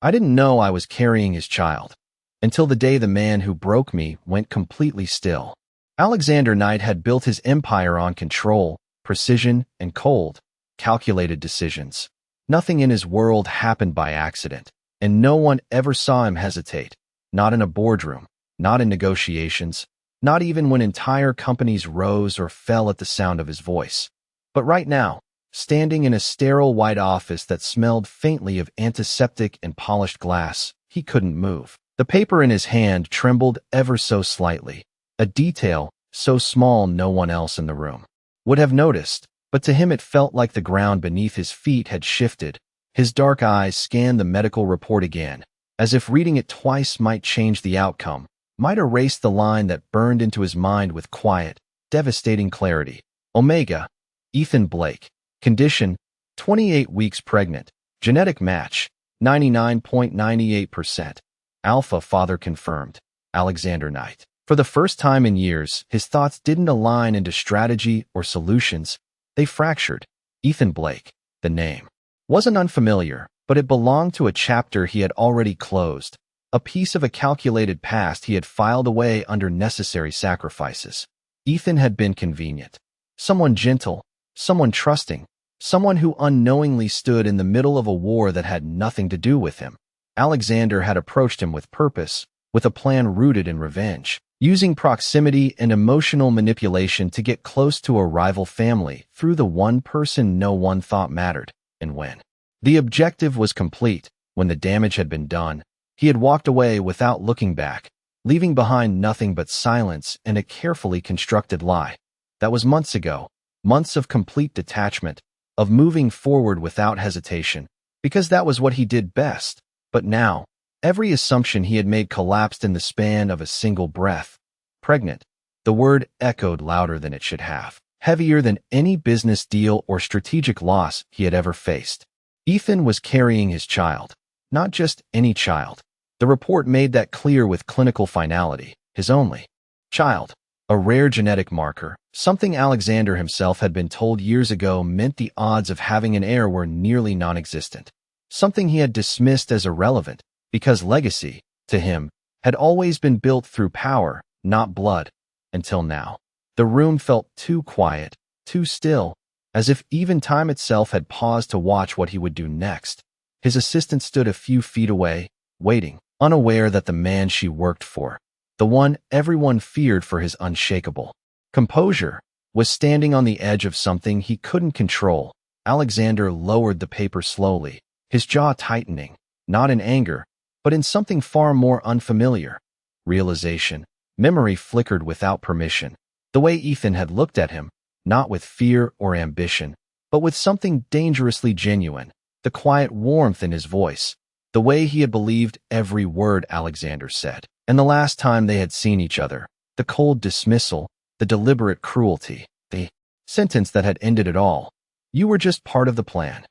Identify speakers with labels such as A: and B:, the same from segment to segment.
A: I didn't know I was carrying his child, until the day the man who broke me went completely still. Alexander Knight had built his empire on control, precision, and cold, calculated decisions. Nothing in his world happened by accident, and no one ever saw him hesitate. Not in a boardroom, not in negotiations, not even when entire companies rose or fell at the sound of his voice. But right now, standing in a sterile white office that smelled faintly of antiseptic and polished glass, he couldn't move. The paper in his hand trembled ever so slightly, a detail so small no one else in the room would have noticed, but to him it felt like the ground beneath his feet had shifted. His dark eyes scanned the medical report again, as if reading it twice might change the outcome, might erase the line that burned into his mind with quiet, devastating clarity. Omega, Ethan Blake. Condition, 28 weeks pregnant. Genetic match, 99.98%. Alpha father confirmed. Alexander Knight. For the first time in years, his thoughts didn't align into strategy or solutions. They fractured. Ethan Blake, the name, wasn't unfamiliar, but it belonged to a chapter he had already closed, a piece of a calculated past he had filed away under necessary sacrifices. Ethan had been convenient. Someone gentle, someone trusting, someone who unknowingly stood in the middle of a war that had nothing to do with him. Alexander had approached him with purpose, with a plan rooted in revenge, using proximity and emotional manipulation to get close to a rival family through the one person no one thought mattered. And when the objective was complete, when the damage had been done, he had walked away without looking back, leaving behind nothing but silence and a carefully constructed lie. That was months ago, months of complete detachment, of moving forward without hesitation, because that was what he did best. But now, every assumption he had made collapsed in the span of a single breath. Pregnant. The word echoed louder than it should have, heavier than any business deal or strategic loss he had ever faced. Ethan was carrying his child, not just any child. The report made that clear with clinical finality, his only child. A rare genetic marker, something Alexander himself had been told years ago meant the odds of having an heir were nearly non-existent. Something he had dismissed as irrelevant, because legacy, to him, had always been built through power, not blood, until now. The room felt too quiet, too still, as if even time itself had paused to watch what he would do next. His assistant stood a few feet away, waiting, unaware that the man she worked for, the one everyone feared for his unshakable composure, was standing on the edge of something he couldn't control. Alexander lowered the paper slowly, his jaw tightening, not in anger, but in something far more unfamiliar. Realization. Memory flickered without permission. The way Ethan had looked at him, not with fear or ambition, but with something dangerously genuine. The quiet warmth in his voice, the way he had believed every word Alexander said. And the last time they had seen each other, the cold dismissal, the deliberate cruelty, the sentence that had ended it all. You were just part of the plan.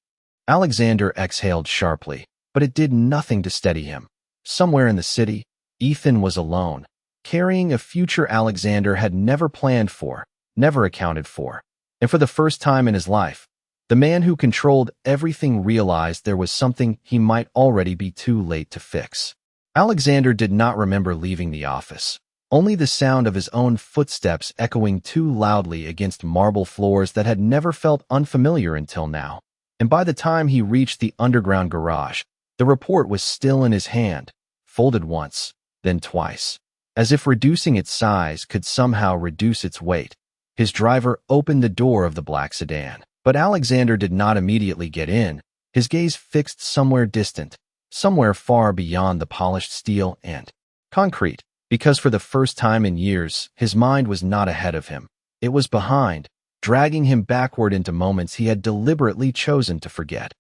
A: Alexander exhaled sharply, but it did nothing to steady him. Somewhere in the city, Ethan was alone, carrying a future Alexander had never planned for, never accounted for. And for the first time in his life, the man who controlled everything realized there was something he might already be too late to fix. Alexander did not remember leaving the office, only the sound of his own footsteps echoing too loudly against marble floors that had never felt unfamiliar until now. And by the time he reached the underground garage, the report was still in his hand, folded once, then twice, as if reducing its size could somehow reduce its weight. His driver opened the door of the black sedan, but Alexander did not immediately get in, his gaze fixed somewhere distant, somewhere far beyond the polished steel and concrete, because for the first time in years, his mind was not ahead of him. It was behind, dragging him backward into moments he had deliberately chosen to forget.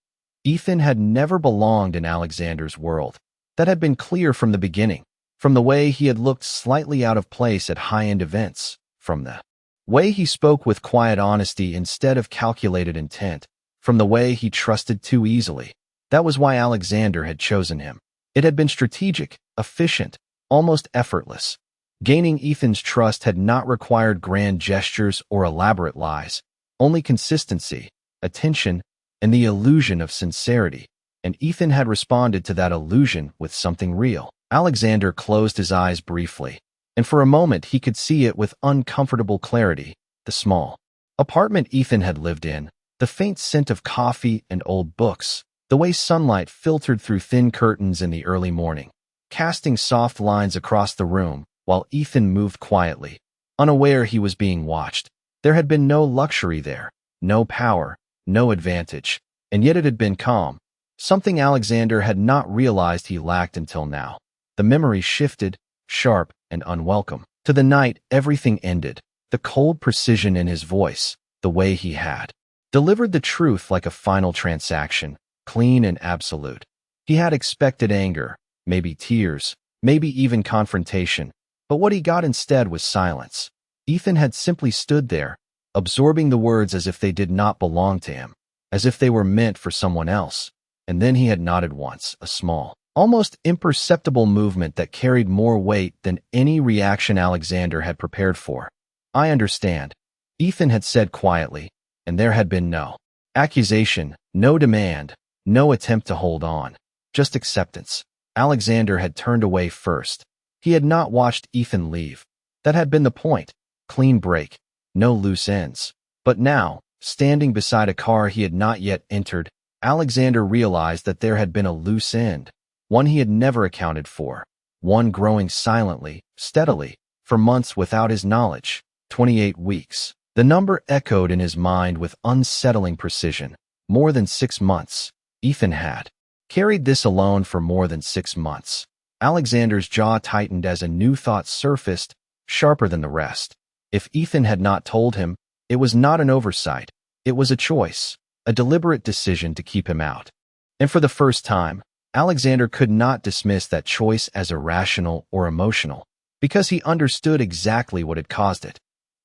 A: Ethan had never belonged in Alexander's world. That had been clear from the beginning, from the way he had looked slightly out of place at high-end events, from the way he spoke with quiet honesty instead of calculated intent, from the way he trusted too easily. That was why Alexander had chosen him. It had been strategic, efficient, almost effortless. Gaining Ethan's trust had not required grand gestures or elaborate lies, only consistency, attention, and the illusion of sincerity. and Ethan had responded to that illusion with something real. Alexander closed his eyes briefly, and for a moment he could see it with uncomfortable clarity, the small apartment Ethan had lived in, the faint scent of coffee and old books, the way sunlight filtered through thin curtains in the early morning, casting soft lines across the room while Ethan moved quietly, unaware he was being watched. There had been no luxury there, no power, no advantage, and yet it had been calm, something Alexander had not realized he lacked until now. The memory shifted, sharp and unwelcome. To the night everything ended, the cold precision in his voice, the way he had delivered the truth like a final transaction, clean and absolute. He had expected anger, maybe tears, maybe even confrontation, but what he got instead was silence. Ethan had simply stood there, absorbing the words as if they did not belong to him, as if they were meant for someone else. And then he had nodded once, a small, almost imperceptible movement that carried more weight than any reaction Alexander had prepared for. "I understand," Ethan had said quietly, and there had been no accusation, no demand, no attempt to hold on, just acceptance. Alexander had turned away first. He had not watched Ethan leave. That had been the point. Clean break, no loose ends. But now, standing beside a car he had not yet entered, Alexander realized that there had been a loose end, one he had never accounted for, one growing silently, steadily, for months without his knowledge. 28 weeks. The number echoed in his mind with unsettling precision. More than 6 months. Ethan had carried this alone for more than 6 months. Alexander's jaw tightened as a new thought surfaced, sharper than the rest. If Ethan had not told him, it was not an oversight. It was a choice, a deliberate decision to keep him out. And for the first time, Alexander could not dismiss that choice as irrational or emotional, because he understood exactly what had caused it.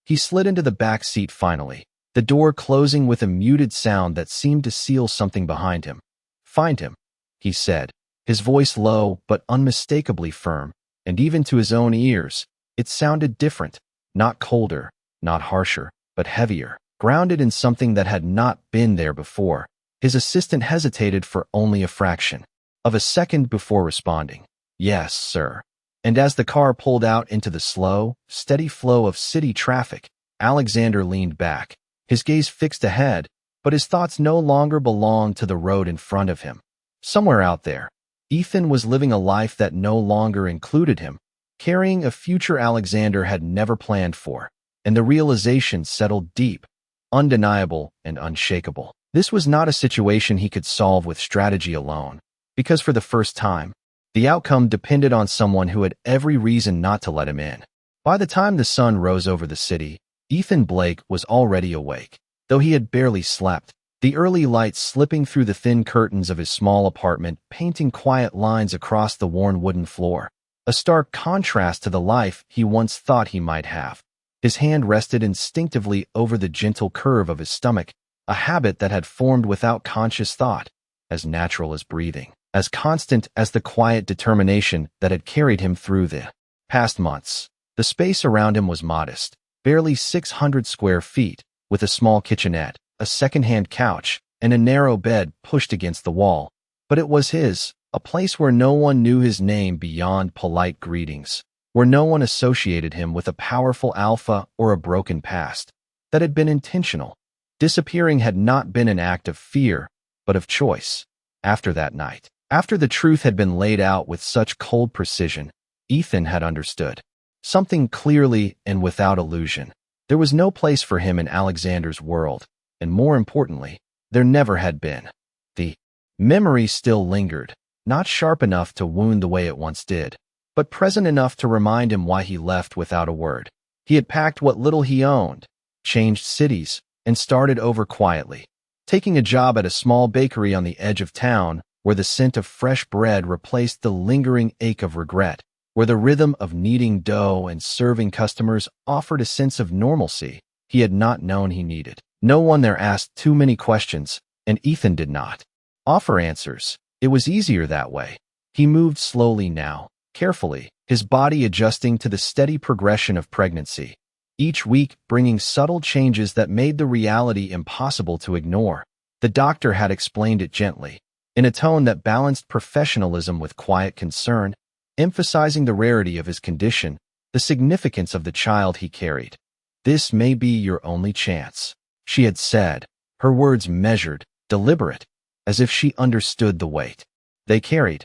A: He slid into the back seat finally, the door closing with a muted sound that seemed to seal something behind him. "Find him," he said, his voice low but unmistakably firm, and even to his own ears, it sounded different, not colder, not harsher, but heavier, grounded in something that had not been there before. His assistant hesitated for only a fraction of a second before responding. "Yes, sir." And as the car pulled out into the slow, steady flow of city traffic, Alexander leaned back, his gaze fixed ahead, but his thoughts no longer belonged to the road in front of him. Somewhere out there, Ethan was living a life that no longer included him, carrying a future Alexander had never planned for, and the realization settled deep, undeniable and unshakable. This was not a situation he could solve with strategy alone, because for the first time, the outcome depended on someone who had every reason not to let him in. By the time the sun rose over the city, Ethan Blake was already awake, though he had barely slept, the early light slipping through the thin curtains of his small apartment, painting quiet lines across the worn wooden floor, a stark contrast to the life he once thought he might have. His hand rested instinctively over the gentle curve of his stomach, a habit that had formed without conscious thought, as natural as breathing, as constant as the quiet determination that had carried him through the past months. The space around him was modest, barely 600 square feet, with a small kitchenette, a second-hand couch, and a narrow bed pushed against the wall. But it was his, a place where no one knew his name beyond polite greetings, where no one associated him with a powerful alpha or a broken past. That had been intentional. Disappearing had not been an act of fear, but of choice. After that night, after the truth had been laid out with such cold precision, Ethan had understood something clearly and without illusion. There was no place for him in Alexander's world, and more importantly, there never had been. The memory still lingered, not sharp enough to wound the way it once did, but present enough to remind him why he left without a word. He had packed what little he owned, changed cities, and started over quietly, taking a job at a small bakery on the edge of town where the scent of fresh bread replaced the lingering ache of regret, where the rhythm of kneading dough and serving customers offered a sense of normalcy he had not known he needed. No one there asked too many questions, and Ethan did not offer answers. It was easier that way. He moved slowly now, carefully, his body adjusting to the steady progression of pregnancy, each week bringing subtle changes that made the reality impossible to ignore. The doctor had explained it gently. in a tone that balanced professionalism with quiet concern, emphasizing the rarity of his condition, the significance of the child he carried. "This may be your only chance," she had said, her words measured, deliberate, as if she understood the weight they carried.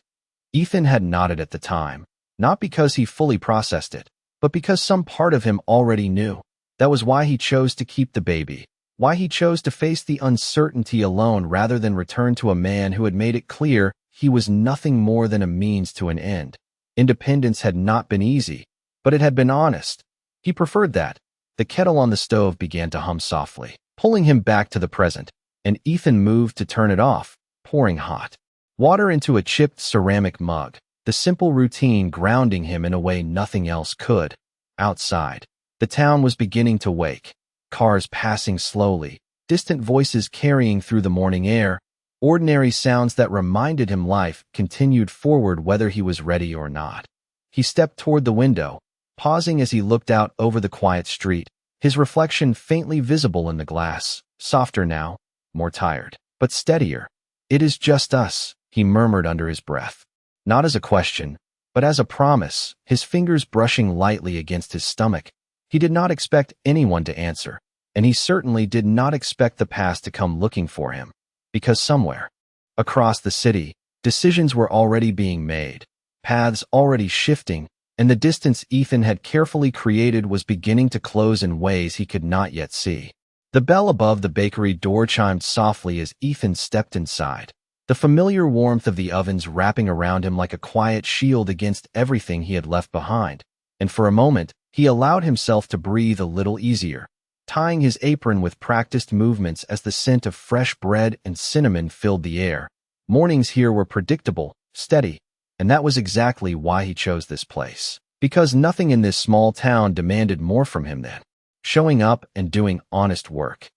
A: Ethan had nodded at the time, not because he fully processed it, but because some part of him already knew. That was why he chose to keep the baby, why he chose to face the uncertainty alone rather than return to a man who had made it clear he was nothing more than a means to an end. Independence had not been easy, but it had been honest. He preferred that. The kettle on the stove began to hum softly, pulling him back to the present, and Ethan moved to turn it off, pouring hot water into a chipped ceramic mug, the simple routine grounding him in a way nothing else could. Outside, the town was beginning to wake, cars passing slowly, distant voices carrying through the morning air, ordinary sounds that reminded him life continued forward whether he was ready or not. He stepped toward the window, pausing as he looked out over the quiet street, his reflection faintly visible in the glass, softer now, more tired, but steadier. "It is just us," he murmured under his breath. Not as a question, but as a promise, his fingers brushing lightly against his stomach. He did not expect anyone to answer, and he certainly did not expect the past to come looking for him. Because somewhere, across the city, decisions were already being made, paths already shifting, and the distance Ethan had carefully created was beginning to close in ways he could not yet see. The bell above the bakery door chimed softly as Ethan stepped inside, the familiar warmth of the ovens wrapping around him like a quiet shield against everything he had left behind, and for a moment, he allowed himself to breathe a little easier, tying his apron with practiced movements as the scent of fresh bread and cinnamon filled the air. Mornings here were predictable, steady, and that was exactly why he chose this place. Because nothing in this small town demanded more from him than showing up and doing honest work.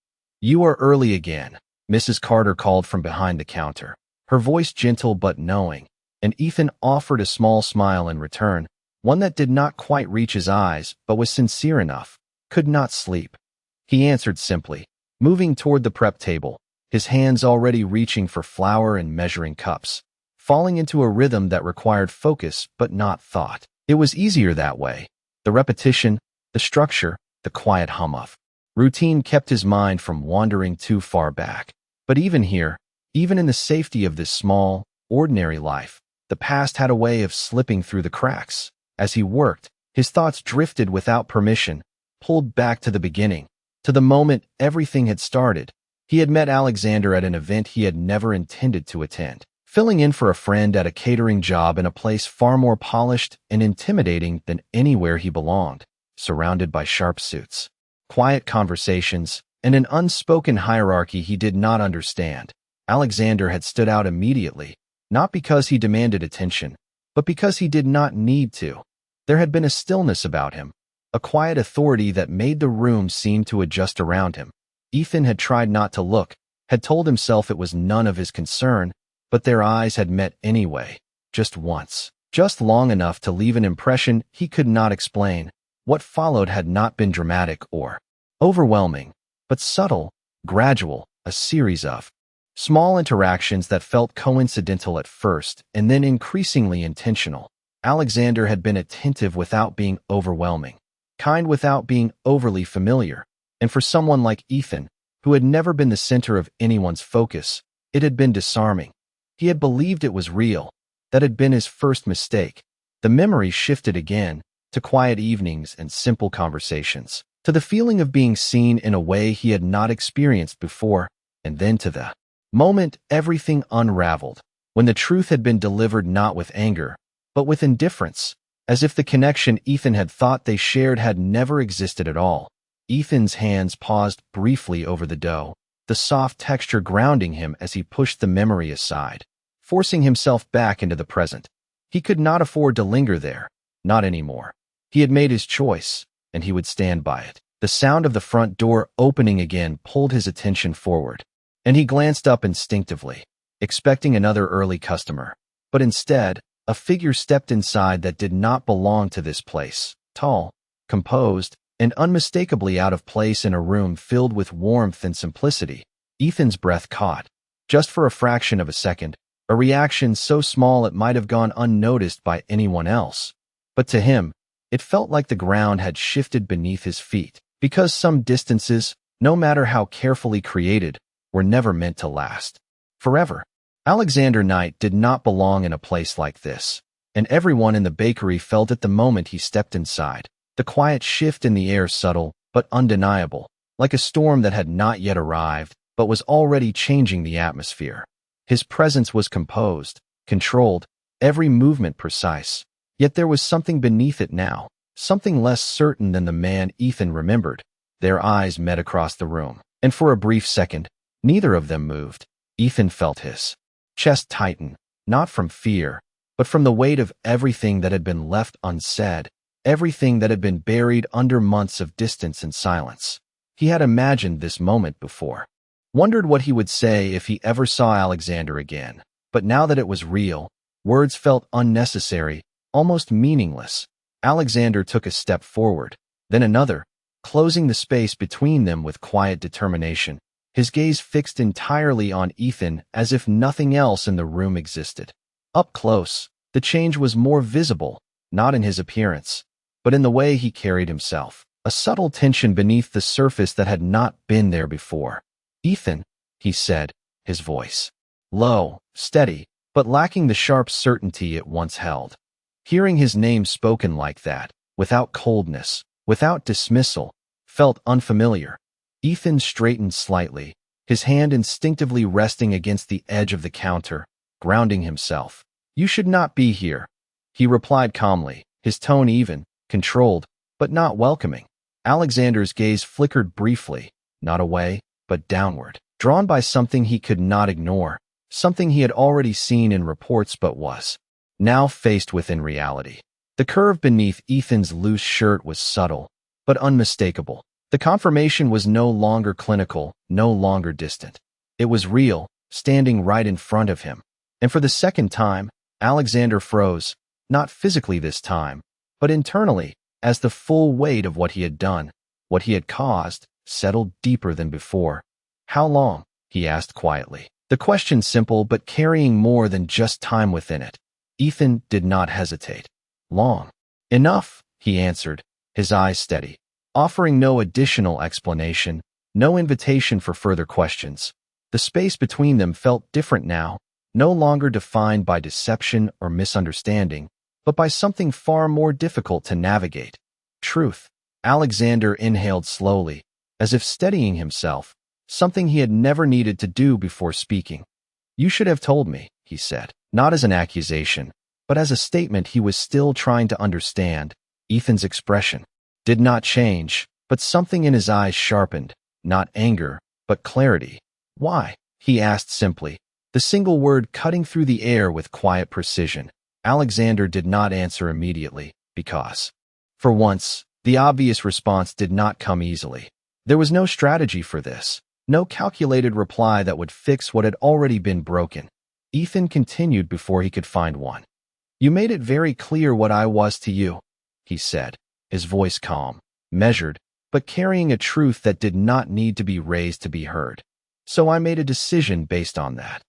A: "You are early again," Mrs. Carter called from behind the counter, her voice gentle but knowing, and Ethan offered a small smile in return, one that did not quite reach his eyes but was sincere enough. "Could not sleep," he answered simply, moving toward the prep table, his hands already reaching for flour and measuring cups, falling into a rhythm that required focus but not thought. It was easier that way. The repetition, the structure, the quiet hum of routine kept his mind from wandering too far back. But even here, even in the safety of this small, ordinary life, the past had a way of slipping through the cracks. As he worked, his thoughts drifted without permission, pulled back to the beginning, to the moment everything had started. He had met Alexander at an event he had never intended to attend, filling in for a friend at a catering job in a place far more polished and intimidating than anywhere he belonged, surrounded by sharp suits, quiet conversations, and an unspoken hierarchy he did not understand. Alexander had stood out immediately, not because he demanded attention, but because he did not need to. There had been a stillness about him, a quiet authority that made the room seem to adjust around him. Ethan had tried not to look, had told himself it was none of his concern, but their eyes had met anyway, just once, just long enough to leave an impression he could not explain. What followed had not been dramatic or overwhelming, but subtle, gradual, a series of small interactions that felt coincidental at first and then increasingly intentional. Alexander had been attentive without being overwhelming, kind without being overly familiar, and for someone like Ethan, who had never been the center of anyone's focus, it had been disarming. He had believed it was real. That had been his first mistake. The memory shifted again, to quiet evenings and simple conversations, to the feeling of being seen in a way he had not experienced before, and then to the moment everything unraveled, when the truth had been delivered not with anger, but with indifference, as if the connection Ethan had thought they shared had never existed at all. Ethan's hands paused briefly over the dough, the soft texture grounding him as he pushed the memory aside, forcing himself back into the present. He could not afford to linger there, not anymore. He had made his choice, and he would stand by it. The sound of the front door opening again pulled his attention forward, and he glanced up instinctively, expecting another early customer. But instead, a figure stepped inside that did not belong to this place, tall, composed, and unmistakably out of place in a room filled with warmth and simplicity. Ethan's breath caught. Just for a fraction of a second, a reaction so small it might have gone unnoticed by anyone else. But to him, it felt like the ground had shifted beneath his feet, because some distances, no matter how carefully created, were never meant to last forever. Alexander Knight did not belong in a place like this, and everyone in the bakery felt it the moment he stepped inside. The quiet shift in the air, subtle but undeniable, like a storm that had not yet arrived, but was already changing the atmosphere. His presence was composed, controlled, every movement precise. Yet there was something beneath it now, something less certain than the man Ethan remembered. Their eyes met across the room, and for a brief second, neither of them moved. Ethan felt his chest tighten, not from fear, but from the weight of everything that had been left unsaid, everything that had been buried under months of distance and silence. He had imagined this moment before, wondered what he would say if he ever saw Alexander again. But now that it was real, words felt unnecessary, almost meaningless. Alexander took a step forward, then another, closing the space between them with quiet determination, his gaze fixed entirely on Ethan as if nothing else in the room existed. Up close, the change was more visible, not in his appearance, but in the way he carried himself, a subtle tension beneath the surface that had not been there before. "Ethan," he said, his voice low, steady, but lacking the sharp certainty it once held. Hearing his name spoken like that, without coldness, without dismissal, felt unfamiliar. Ethan straightened slightly, his hand instinctively resting against the edge of the counter, grounding himself. "You should not be here," he replied calmly, his tone even, controlled, but not welcoming. Alexander's gaze flickered briefly, not away, but downward, drawn by something he could not ignore, something he had already seen in reports but was now faced with in reality. The curve beneath Ethan's loose shirt was subtle, but unmistakable. The confirmation was no longer clinical, no longer distant. It was real, standing right in front of him. And for the second time, Alexander froze, not physically this time, but internally, as the full weight of what he had done, what he had caused, settled deeper than before. "How long?" he asked quietly. The question simple but carrying more than just time within it. Ethan did not hesitate. "Long enough," he answered, his eyes steady, offering no additional explanation, no invitation for further questions. The space between them felt different now, no longer defined by deception or misunderstanding, but by something far more difficult to navigate. Truth. Alexander inhaled slowly, as if steadying himself, something he had never needed to do before speaking. "You should have told me," he said, not as an accusation, but as a statement he was still trying to understand. Ethan's expression did not change, but something in his eyes sharpened, not anger, but clarity. "Why?" he asked simply, the single word cutting through the air with quiet precision. Alexander did not answer immediately, because, for once, the obvious response did not come easily. There was no strategy for this, no calculated reply that would fix what had already been broken. Ethan continued before he could find one. "You made it very clear what I was to you," he said, his voice calm, measured, but carrying a truth that did not need to be raised to be heard. "So I made a decision based on that."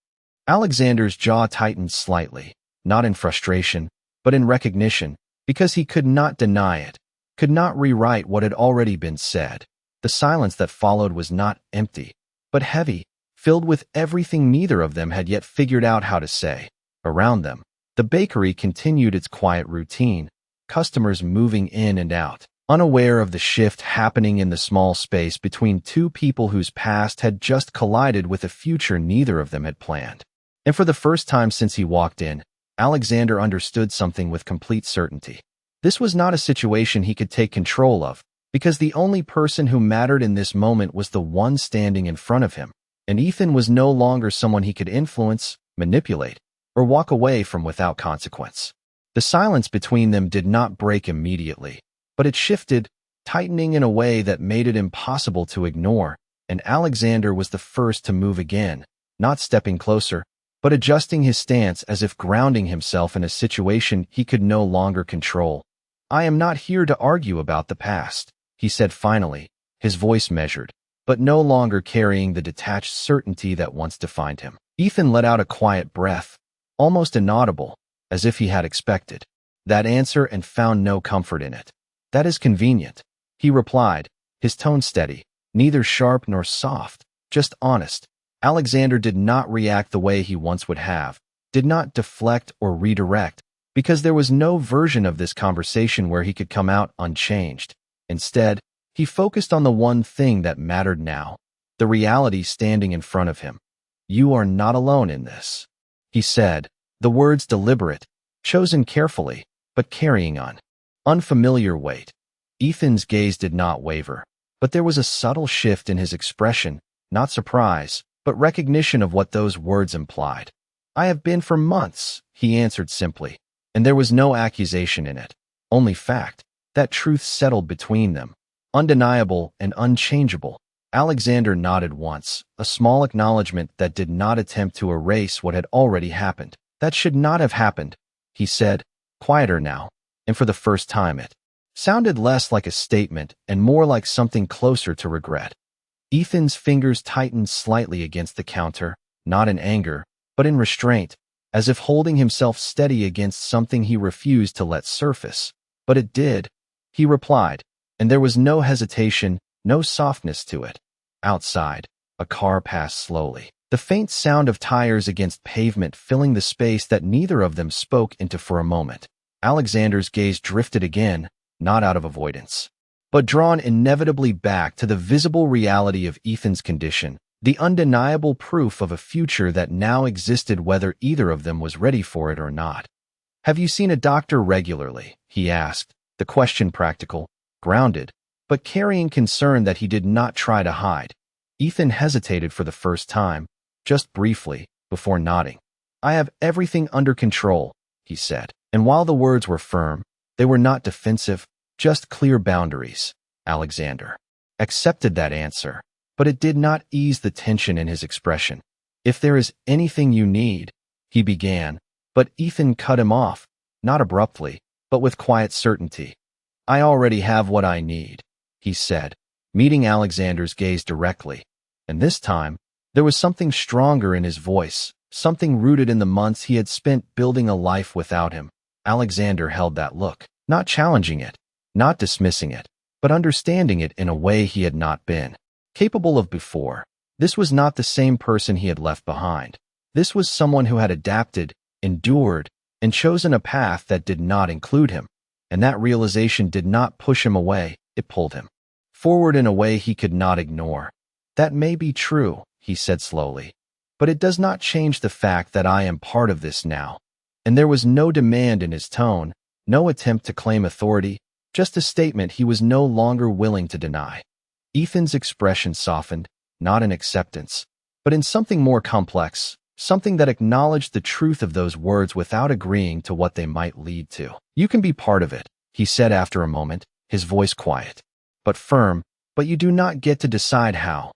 A: Alexander's jaw tightened slightly, not in frustration, but in recognition, because he could not deny it, could not rewrite what had already been said. The silence that followed was not empty, but heavy, filled with everything neither of them had yet figured out how to say. Around them, the bakery continued its quiet routine, customers moving in and out, unaware of the shift happening in the small space between two people whose past had just collided with a future neither of them had planned. And for the first time since he walked in, Alexander understood something with complete certainty. This was not a situation he could take control of, because the only person who mattered in this moment was the one standing in front of him, and Ethan was no longer someone he could influence, manipulate, or walk away from without consequence. The silence between them did not break immediately, but it shifted, tightening in a way that made it impossible to ignore, and Alexander was the first to move again, not stepping closer, but adjusting his stance as if grounding himself in a situation he could no longer control. "I am not here to argue about the past," he said finally, his voice measured, but no longer carrying the detached certainty that once defined him. Ethan let out a quiet breath, almost inaudible, as if he had expected that answer and found no comfort in it. "That is convenient," he replied, his tone steady, neither sharp nor soft, just honest. Alexander did not react the way he once would have, did not deflect or redirect, because there was no version of this conversation where he could come out unchanged. Instead, he focused on the one thing that mattered now, the reality standing in front of him. "You are not alone in this," he said, the words deliberate, chosen carefully, but carrying an unfamiliar weight. Ethan's gaze did not waver, but there was a subtle shift in his expression, not surprise, but recognition of what those words implied. "I have been for months," he answered simply, and there was no accusation in it, only fact. That truth settled between them, undeniable and unchangeable. Alexander nodded once, a small acknowledgement that did not attempt to erase what had already happened. "That should not have happened," he said, quieter now, and for the first time it sounded less like a statement and more like something closer to regret. Ethan's fingers tightened slightly against the counter, not in anger, but in restraint, as if holding himself steady against something he refused to let surface. "But it did," he replied, and there was no hesitation, no softness to it. Outside, a car passed slowly, the faint sound of tires against pavement filling the space that neither of them spoke into for a moment. Alexander's gaze drifted again, not out of avoidance, but drawn inevitably back to the visible reality of Ethan's condition, the undeniable proof of a future that now existed whether either of them was ready for it or not. "Have you seen a doctor regularly?" he asked, the question practical, grounded, but carrying concern that he did not try to hide. Ethan hesitated for the first time, just briefly, before nodding. "I have everything under control," he said, and while the words were firm, they were not defensive, just clear boundaries. Alexander accepted that answer, but it did not ease the tension in his expression. "If there is anything you need," he began, but Ethan cut him off, not abruptly, but with quiet certainty. "I already have what I need," he said, meeting Alexander's gaze directly. And this time, there was something stronger in his voice, something rooted in the months he had spent building a life without him. Alexander held that look, not challenging it, not dismissing it, but understanding it in a way he had not been capable of before. This was not the same person he had left behind. This was someone who had adapted, endured, and chosen a path that did not include him. And that realization did not push him away, it pulled him forward in a way he could not ignore. "That may be true," he said slowly, "but it does not change the fact that I am part of this now." And there was no demand in his tone, no attempt to claim authority, just a statement he was no longer willing to deny. Ethan's expression softened, not in acceptance, but in something more complex, something that acknowledged the truth of those words without agreeing to what they might lead to. "You can be part of it," he said after a moment, his voice quiet, but firm, "but you do not get to decide how."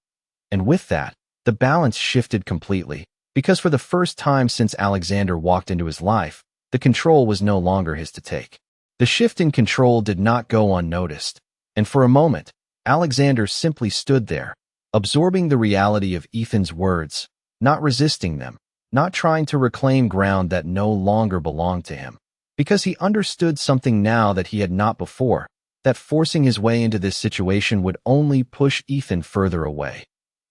A: And with that, the balance shifted completely, because for the first time since Alexander walked into his life, the control was no longer his to take. The shift in control did not go unnoticed, and for a moment, Alexander simply stood there, absorbing the reality of Ethan's words, not resisting them, not trying to reclaim ground that no longer belonged to him, because he understood something now that he had not before, that forcing his way into this situation would only push Ethan further away.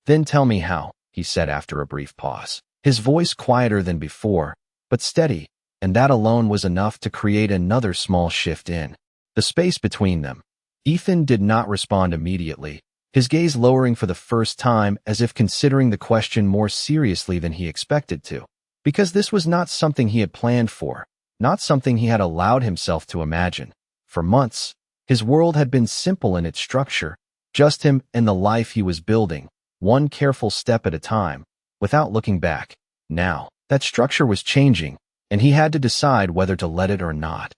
A: "Then tell me how," he said after a brief pause, his voice quieter than before, but steady, and that alone was enough to create another small shift in the space between them. Ethan did not respond immediately, his gaze lowering for the first time as if considering the question more seriously than he expected to, because this was not something he had planned for, not something he had allowed himself to imagine. For months, his world had been simple in its structure, just him and the life he was building, one careful step at a time, without looking back. Now, that structure was changing, and he had to decide whether to let it or not.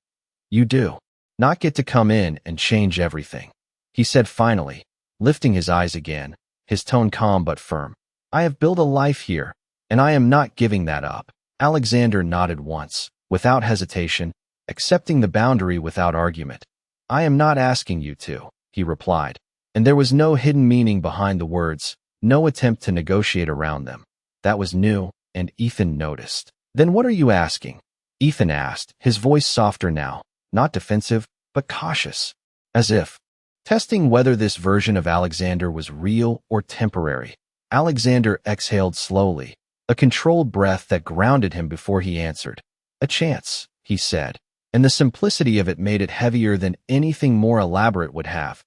A: "You do not get to come in and change everything," he said finally, lifting his eyes again, his tone calm but firm. "I have built a life here, and I am not giving that up." Alexander nodded once, without hesitation, accepting the boundary without argument. "I am not asking you to," he replied, and there was no hidden meaning behind the words, no attempt to negotiate around them. That was new, and Ethan noticed. Then what are you asking? Ethan asked, his voice softer now, not defensive, but cautious, as if testing whether this version of Alexander was real or temporary. Alexander exhaled slowly, a controlled breath that grounded him before he answered. A chance, he said, and the simplicity of it made it heavier than anything more elaborate would have.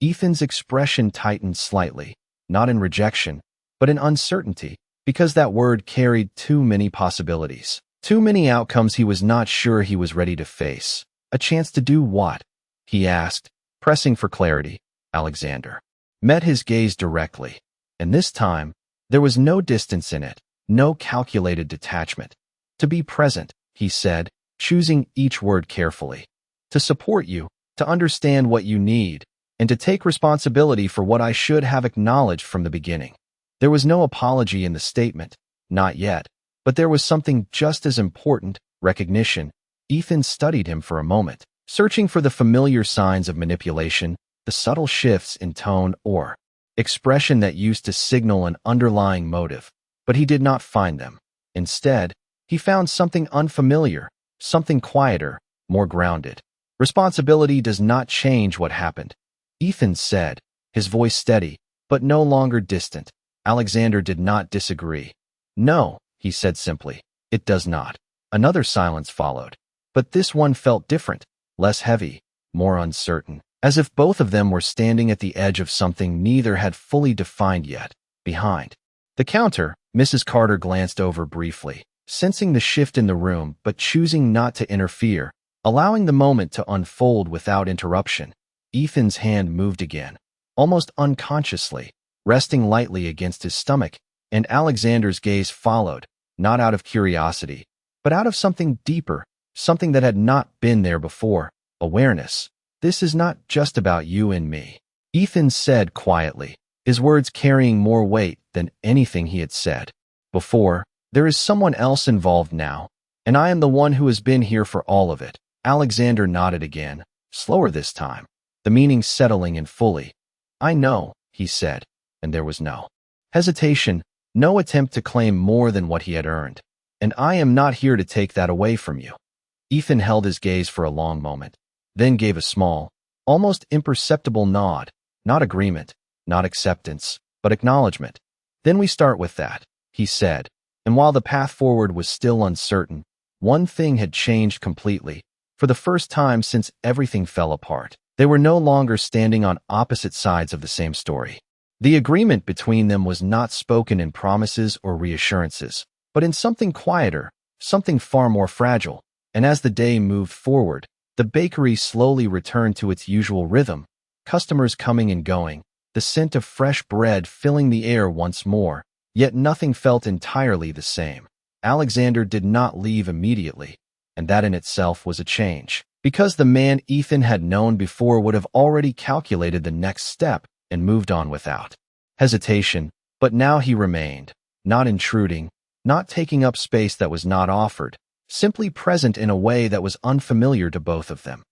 A: Ethan's expression tightened slightly, not in rejection, but in uncertainty, because that word carried too many possibilities, too many outcomes he was not sure he was ready to face. A chance to do what? He asked, pressing for clarity. Alexander met his gaze directly, and this time, there was no distance in it, no calculated detachment. To be present, he said, choosing each word carefully. To support you, to understand what you need, and to take responsibility for what I should have acknowledged from the beginning. There was no apology in the statement, not yet, but there was something just as important, recognition. Ethan studied him for a moment, searching for the familiar signs of manipulation, the subtle shifts in tone or expression that used to signal an underlying motive, but he did not find them. Instead, he found something unfamiliar, something quieter, more grounded. Responsibility does not change what happened, Ethan said, his voice steady, but no longer distant. Alexander did not disagree. No, he said simply, it does not. Another silence followed, but this one felt different, less heavy, more uncertain, as if both of them were standing at the edge of something neither had fully defined yet. Behind the counter, Mrs. Carter glanced over briefly, sensing the shift in the room but choosing not to interfere, allowing the moment to unfold without interruption. Ethan's hand moved again, almost unconsciously, resting lightly against his stomach, and Alexander's gaze followed, not out of curiosity, but out of something deeper, something that had not been there before, awareness. This is not just about you and me, Ethan said quietly, his words carrying more weight than anything he had said before. There is someone else involved now, and I am the one who has been here for all of it. Alexander nodded again, slower this time, the meaning settling in fully. I know, he said, and there was no hesitation, no attempt to claim more than what he had earned. And I am not here to take that away from you. Ethan held his gaze for a long moment, then gave a small, almost imperceptible nod, not agreement, not acceptance, but acknowledgement. Then we start with that, he said, and while the path forward was still uncertain, one thing had changed completely. For the first time since everything fell apart, they were no longer standing on opposite sides of the same story. The agreement between them was not spoken in promises or reassurances, but in something quieter, something far more fragile. And as the day moved forward, the bakery slowly returned to its usual rhythm, customers coming and going, the scent of fresh bread filling the air once more, yet nothing felt entirely the same. Alexander did not leave immediately, and that in itself was a change, because the man Ethan had known before would have already calculated the next step and moved on without hesitation. But now he remained, not intruding, not taking up space that was not offered, simply present in a way that was unfamiliar to both of them.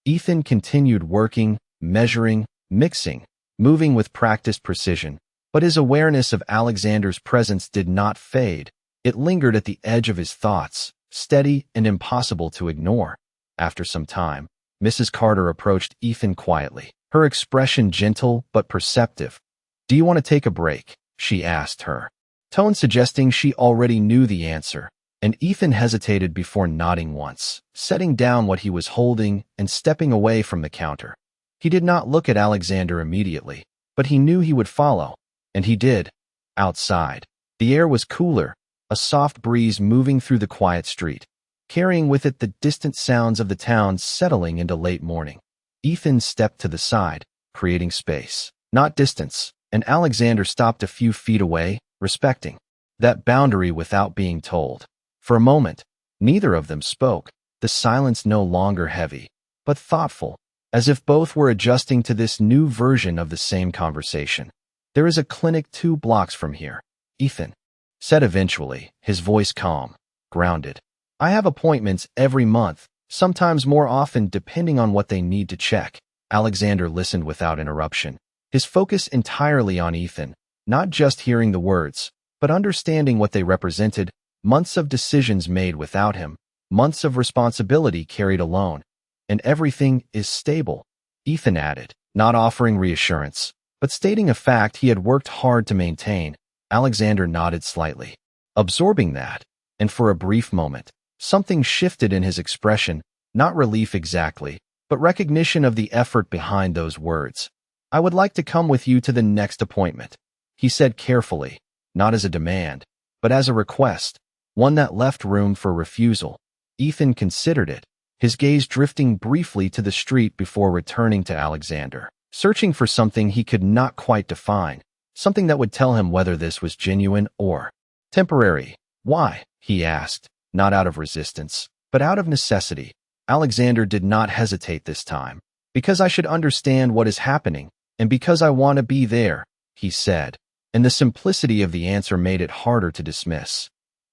A: Ethan continued working, measuring, mixing, moving with practiced precision, but his awareness of Alexander's presence did not fade. It lingered at the edge of his thoughts, steady and impossible to ignore. After some time, Mrs. Carter approached Ethan quietly, her expression gentle but perceptive. Do you want to take a break? She asked, her tone suggesting she already knew the answer, and Ethan hesitated before nodding once, setting down what he was holding and stepping away from the counter. He did not look at Alexander immediately, but he knew he would follow, and he did. Outside, the air was cooler, a soft breeze moving through the quiet street, carrying with it the distant sounds of the town settling into late morning. Ethan stepped to the side, creating space, not distance, and Alexander stopped a few feet away, respecting that boundary without being told. For a moment, neither of them spoke, the silence no longer heavy, but thoughtful, as if both were adjusting to this new version of the same conversation. There is a clinic 2 blocks from here, Ethan said eventually, his voice calm, grounded. I have appointments every month, sometimes more often depending on what they need to check. Alexander listened without interruption, his focus entirely on Ethan, not just hearing the words, but understanding what they represented, months of decisions made without him, months of responsibility carried alone. And everything is stable, Ethan added, not offering reassurance, but stating a fact he had worked hard to maintain. Alexander nodded slightly, absorbing that, and for a brief moment, something shifted in his expression, not relief exactly, but recognition of the effort behind those words. "I would like to come with you to the next appointment," he said carefully, not as a demand, but as a request, one that left room for refusal. Ethan considered it, his gaze drifting briefly to the street before returning to Alexander, searching for something he could not quite define, something that would tell him whether this was genuine or temporary. "Why?" he asked, not out of resistance, but out of necessity. Alexander did not hesitate this time. "Because I should understand what is happening, and because I want to be there," he said, and the simplicity of the answer made it harder to dismiss.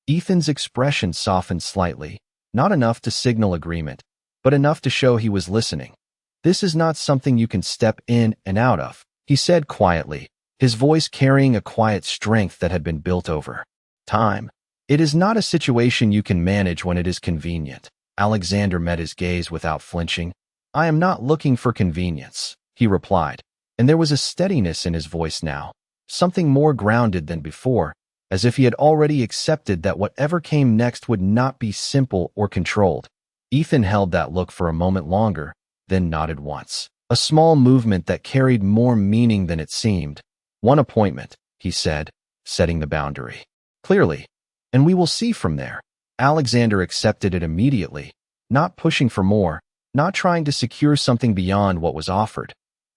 A: Ethan's expression softened slightly, not enough to signal agreement, but enough to show he was listening. "This is not something you can step in and out of," he said quietly, his voice carrying a quiet strength that had been built over time. "It is not a situation you can manage when it is convenient." Alexander met his gaze without flinching. "I am not looking for convenience," he replied, and there was a steadiness in his voice now, something more grounded than before, as if he had already accepted that whatever came next would not be simple or controlled. Ethan held that look for a moment longer, then nodded once, a small movement that carried more meaning than it seemed. "One appointment," he said, setting the boundary clearly, "and we will see from there." Alexander accepted it immediately, not pushing for more, not trying to secure something beyond what was offered.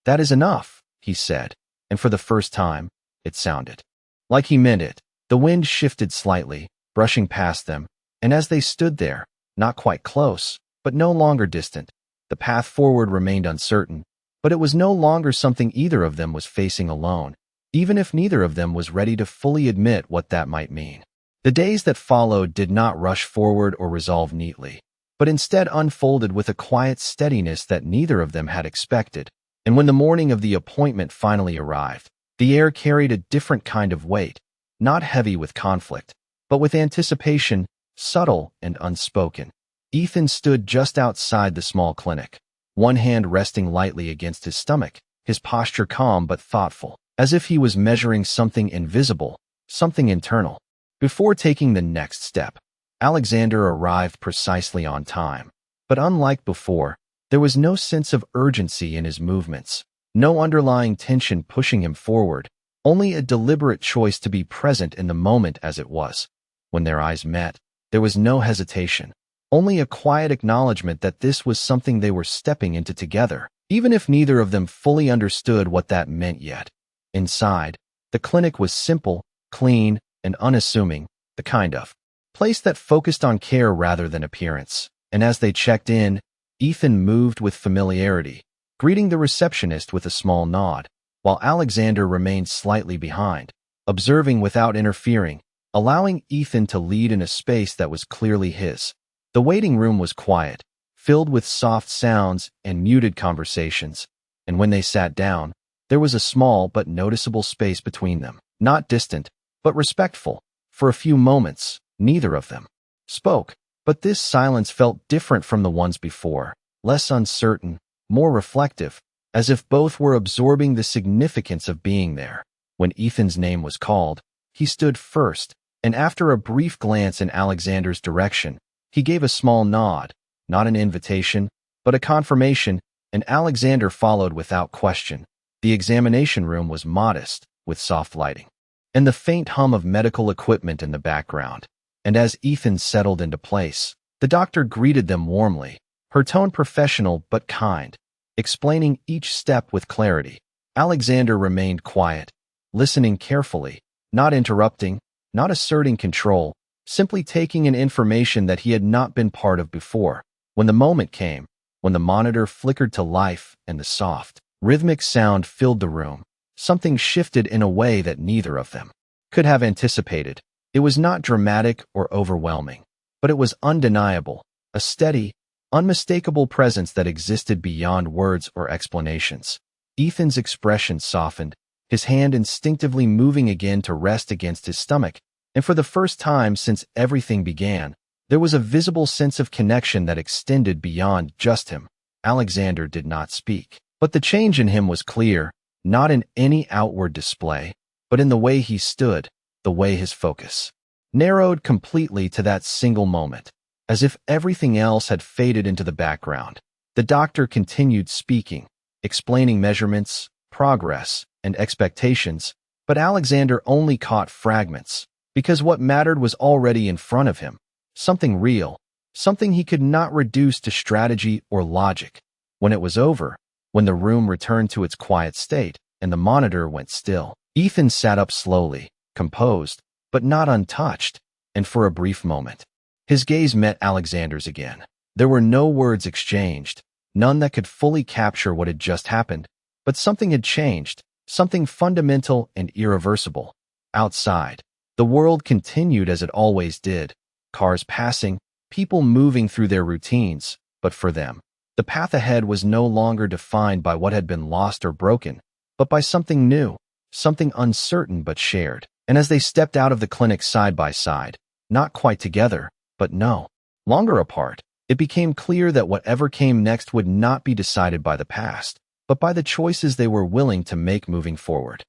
A: "That is enough," he said, and for the first time, it sounded like he meant it. The wind shifted slightly, brushing past them, and as they stood there, not quite close, but no longer distant, the path forward remained uncertain, but it was no longer something either of them was facing alone, even if neither of them was ready to fully admit what that might mean. The days that followed did not rush forward or resolve neatly, but instead unfolded with a quiet steadiness that neither of them had expected. And when the morning of the appointment finally arrived, the air carried a different kind of weight, not heavy with conflict, but with anticipation, subtle and unspoken. Ethan stood just outside the small clinic, one hand resting lightly against his stomach, his posture calm but thoughtful, as if he was measuring something invisible, something internal. Before taking the next step, Alexander arrived precisely on time. But unlike before, there was no sense of urgency in his movements, no underlying tension pushing him forward, only a deliberate choice to be present in the moment as it was. When their eyes met, there was no hesitation, only a quiet acknowledgement that this was something they were stepping into together, even if neither of them fully understood what that meant yet. Inside, the clinic was simple, clean, and unassuming, the kind of place that focused on care rather than appearance. And as they checked in, Ethan moved with familiarity, greeting the receptionist with a small nod, while Alexander remained slightly behind, observing without interfering, allowing Ethan to lead in a space that was clearly his. The waiting room was quiet, filled with soft sounds and muted conversations, and when they sat down, there was a small but noticeable space between them, not distant, but respectful. For a few moments, neither of them spoke, but this silence felt different from the ones before, less uncertain, more reflective, as if both were absorbing the significance of being there. When Ethan's name was called, he stood first, and after a brief glance in Alexander's direction, he gave a small nod, not an invitation, but a confirmation, and Alexander followed without question. The examination room was modest, with soft lighting, and the faint hum of medical equipment in the background. And as Ethan settled into place, the doctor greeted them warmly, her tone professional but kind, explaining each step with clarity. Alexander remained quiet, listening carefully, not interrupting, not asserting control, simply taking in information that he had not been part of before. When the moment came, when the monitor flickered to life and the soft, rhythmic sound filled the room, something shifted in a way that neither of them could have anticipated. It was not dramatic or overwhelming, but it was undeniable, a steady, unmistakable presence that existed beyond words or explanations. Ethan's expression softened, his hand instinctively moving again to rest against his stomach, And for the first time since everything began, there was a visible sense of connection that extended beyond just him. Alexander did not speak, but the change in him was clear, not in any outward display, but in the way he stood, the way his focus narrowed completely to that single moment, as if everything else had faded into the background. The doctor continued speaking, explaining measurements, progress, and expectations, but Alexander only caught fragments, because what mattered was already in front of him, something real, something he could not reduce to strategy or logic. When it was over, when the room returned to its quiet state and the monitor went still, Ethan sat up slowly, composed, but not untouched, and for a brief moment, his gaze met Alexander's again. There were no words exchanged, none that could fully capture what had just happened, but something had changed, something fundamental and irreversible. Outside, the world continued as it always did, cars passing, people moving through their routines, but for them, the path ahead was no longer defined by what had been lost or broken, but by something new, something uncertain but shared. And as they stepped out of the clinic side by side, not quite together, but no longer apart, it became clear that whatever came next would not be decided by the past, but by the choices they were willing to make moving forward.